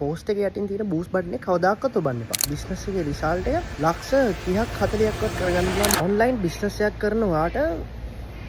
Post එකේ යටින් තියෙන බූස්ට් බටන් එක කවදාකවත් ඔබන්න එපා. බිස්නස් එකේ රිසල්ට් එක ලක්ෂ 30ක් 40ක්වත් කරගන්න පුළුවන් ඔන්ලයින් බිස්නස් එකක් කරන ඔයාට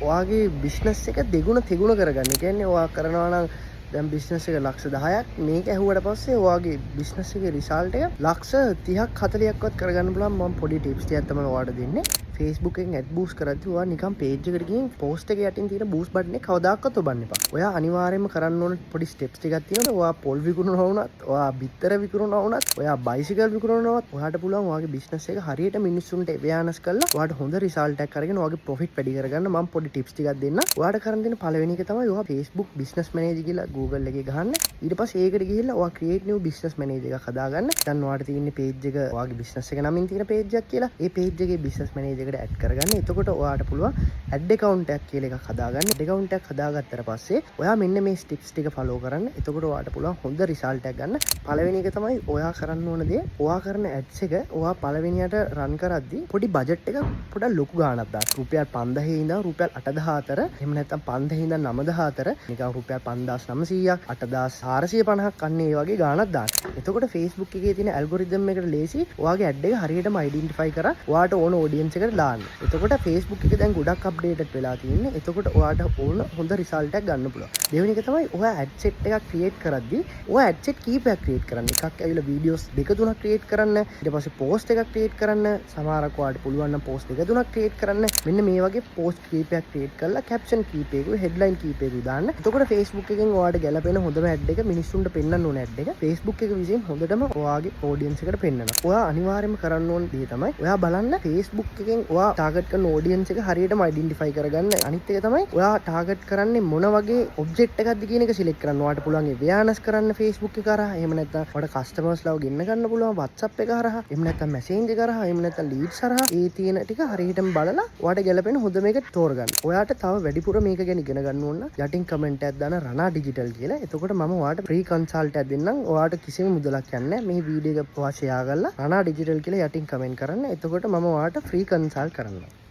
ඔයාගේ බිස්නස් එක දෙගුණ තෙගුණ කරගන්න. ඒ කියන්නේ ඔයා කරනවා නම් දැන් බිස්නස් එක ලක්ෂ 10ක් මේක ඇහුවට පස්සේ ඔයාගේ බිස්නස් එකේ රිසල්ට් එක ලක්ෂ 30ක් 40ක්වත් කරගන්න පුළුවන් මම පොඩි ටිප්ස් ටිකක් තමයි ඔයාලට දෙන්නේ. Facebook එකෙන් ඇඩ් බූස්ට් කරද්දී ඔයා නිකන් පේජ් එකට ගිහින් පෝස්ට් එකේ යටින් තියෙන බූස්ට් බටන් එක කවදාකවත් ඔබන්න එපා. ඔයා අනිවාර්යයෙන්ම කරන්න ඕන පොඩි ස්ටෙප්ස් ටිකක් තියෙනවා. ඔයා පොල් විකුණනවා වුණත්, ඔයා බිත්තර විකුණනවා වුණත්, ඔයා බයිසිකල් විකුණනවා වුණත් ඔයාට පුළුවන් ඔයාගේ බිස්නස් එක හරියට මිනිස්සුන්ට අවේර්නස් කරලා ඔයාට හොඳ රිසල්ට් එකක් අරගෙන ඔයාගේ ප්‍රොෆිට් වැඩි කරගන්න මම පොඩි ටිප්ස් ටිකක් දෙන්නම්. ඔයාට කරන්න දෙන පළවෙනි එක තමයි ඔයා Facebook business manager කියලා Google එකේ ගහන්න. ඊට පස්සේ ඒකට ගිහිල්ලා ඔයා create new business manager එකක් හදාගන්න. දැන් ඔයාට තියෙන page එක ඔයාගේ business එක නමින් තියෙන page එකක් කියලා. ඒ page එකේ business manager එකට add කරගන්න. එතකොට ඔයාට පුළුවන් ඇඩ් account එකක් කියලා එකක් හදාගන්න. ඇඩ් account එකක් හදාගත්තට පස්සේ ඔයා මෙන්න මේ ස්ටෙප්ස් ටික ෆලෝ කරන්න. එතකොට ඔයාට පුළුවන් හොඳ රිසල්ට් එකක් ගන්න. පළවෙනි එක තමයි ඔයා කරන්න ඕන දේ ඔයා කරන ඇඩ්ස් එක ඔයා පළවෙනියට රන් කරද්දී පොඩි බජට් එකක් පොඩක් ලොකු ගාණක් දාන්න. රුපියල් 5000 ඉඳන් රුපියල් 8000 අතර එහෙම නැත්නම් 5000 ඉඳන් 9000 අතර නිකන් රුපියල් 5900ක් 8450ක් අන්න ඒ වගේ ගාණක් දාන්න. එතකොට Facebook එකේ තියෙන ඇල්ගොරිතම් එකට ලේසි ඔයාගේ ඇඩ් එක හරියටම අයිඩෙන්ටිෆයි කරලා ඔයාට ඕන ඔඩියන්ස් එකට දාන්න. එතකොට Facebook එක දැන් ගොඩක් අප්ඩේටඩ් වෙලා තියෙන්නේ. එතකොට ඔයාට ඕන හොඳ රිසල්ට් එකක් ගන්න පුළුවන්. දෙවෙනි එක තමයි ඔයා ඇඩ් සෙට් එකක් ක්‍රියේට් කරද්දී ඔයා ඇඩ් සෙට් කීපයක් ක්‍රියේට් කරන්න. එකක් ඇවිල්ලා වීඩියෝස් දෙක තුනක් ක්‍රියේට් කරන්න. ඊට පස්සේ පෝස්ට් එකක් ක්‍රියේට් කරන්න. සමහරක් ඔයාට පුළුවන් නම් පෝස්ට් දෙක තුනක් ක්‍රියේට් කරන්න. මෙන්න මේ වගේ පෝස්ට් කීපයක් ක්‍රියේට් කරලා කැප්ෂන් කීපයක හෙඩ්ලයින් කීපයක දාන්න. එතකොට Facebook එකෙන් ඔයාට ගැලපෙන හොඳම ඇඩ් එක මිනිස්සුන්ට පෙන්වන්න ඕන ඇඩ් එක Facebook එක විසින් හොඳටම ඔයාගේ ඔඩියන්ස් එකට පෙන්වනවා. ඔයා අනිවාර්යයෙන්ම කරන්න ඕන දේ තමයි ඔයා බලන්න Facebook එකෙන් ඔයා ටාගට් කරන ඔඩියන්ස් එක හරියටම අයිඩෙන්ටිෆයි කරගන්න. අනිත් එක තමයි ඔයා ටාගට් කරන්නේ මොන වගේ ඔබ්ජෙක්ට් එකක්ද කියන එක සිලෙක්ට් කරන්න. ඔයාට පුළුවන් ඒ අවේර්නස් කරන්න Facebook එක කරා. එහෙම නැත්නම් ඔයාට කස්ටමර්ස් ලව ගෙන්න ගන්න පුළුවන් WhatsApp එක හරහා. එහෙම නැත්නම් Messenger කරහා. එහෙම නැත්නම් leads හරහා. ඒ තියෙන ටික හරියටම බලලා ඔයාට ගැලපෙන හොඳ මේක තෝරගන්න. ඔයාට තව වැඩිපුර මේක ගැන ඉගෙන ගන්න ඕන නම් යටින් කමෙන්ට් එකක් දාන්න රණා ඩිජිටල් කියලා. එතකොට මම ඔයාට ෆ්‍රී කන්සල්ට් එකක් දෙන්නම්. ඔයාට කිසිම මුදලක් යන්නේ නැහැ. මේ වීඩියෝ එක ඔයා ෂෙයා කරලා රණා ඩිජිටල් කියලා යටින් කමෙන්ට් කරන්න. එතකොට මම ඔයාට ෆ්‍රී කන්සල්ට් කරන්නම්.